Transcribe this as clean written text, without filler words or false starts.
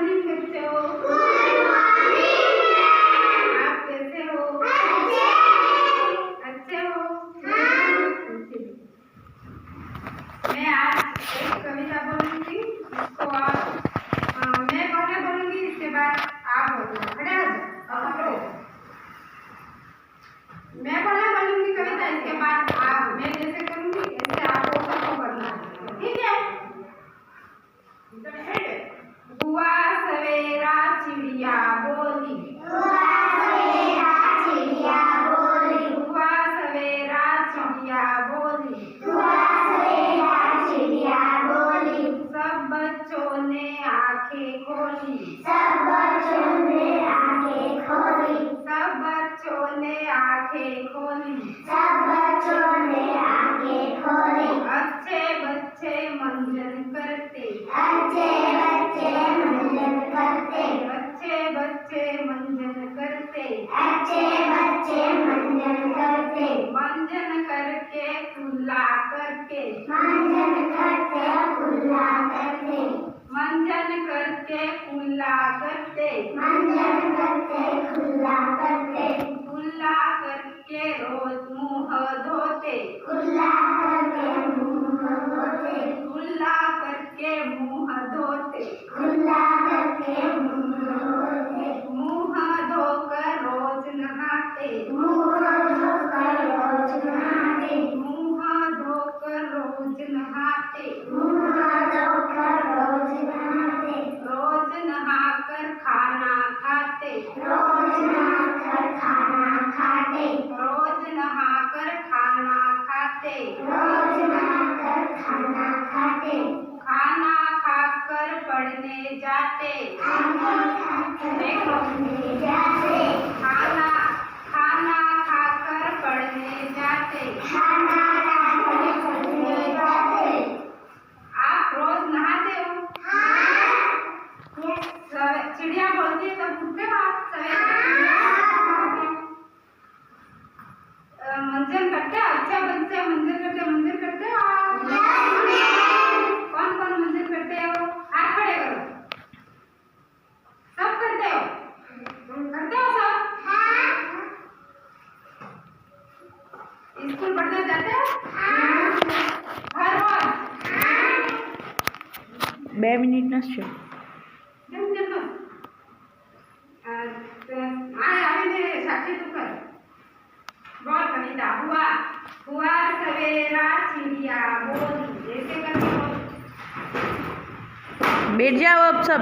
Morning बच्चे हो। आप कैसे हो? अच्छे हो। मैं आज एक कविता बोलूंगी, इसको आप मैं पहले बोलूंगी, इसके बाद आप बोलना। खड़े हो जाओ। मैं पहले बोलूंगी कविता, इसके बाद आप, मैं जैसे करूंगी ऐसे आपको सबको करना है, ठीक है? हुआ सवेरा चिड़िया बोली, हुआ सवेरा चिड़िया बोली, हुआ सवेरा चिड़िया बोली, हुआ सवेरा चिड़िया बोली। सब बच्चों ने आंखें खोली, सब बच्चों ने आंखें खोली, सब बच्चों ने आंखें खोली, सब बच्चों ने आंखें खोली। अच्छे बच्चे मंजन करते, अच्छे बच्चे मंजन करते, अच्छे बच्चे मंजन करते, अच्छे बच्चे मंजन करते। मंजन करके कुल्ला करके, मंजन करके कुल्ला करते, मंजन करके कुल्ला करते, मंजन करके कुल्ला करते। कुल्ला करके रोज मुंह धोते, कुल्ला करके मुंह धोते, कुल्ला करके मुंह धोते, कुल्ला करके मुंह धोते। मुंह धोकर रोज नहाते, मुंह धोकर रोज नहाते, मुंह धोकर रोज नहाते, मुंह धोकर रोज नहाते। रोज नहाकर खाना खाते, रोज नहाकर खाना खाते, रोज नहाकर खाना खाते, रोज नहाकर खाना खाते। खाना खाकर पढ़ने जाते, खाना खाकर पढ़ने जाते, खाना खाना खाकर पढ़ने जाते, खाना खाकर पढ़ने जाते। आप रोज नहाते हो? चिड़िया बोलती है तब उठते हो आप सवेरे? मंजन करते हो? अच्छा बच्चे मंजन करते हो आप? कौन कौन मंजन करते हो? हाथ खड़े करो। सब करते हो? करते हो सब? स्कूल पढ़ने जाते हो? हर रोज? 2 મિનિટ ન છે। हुआ हुआ सवेरा चिड़िया बोली, जैसे करके बैठ जाओ अब सब।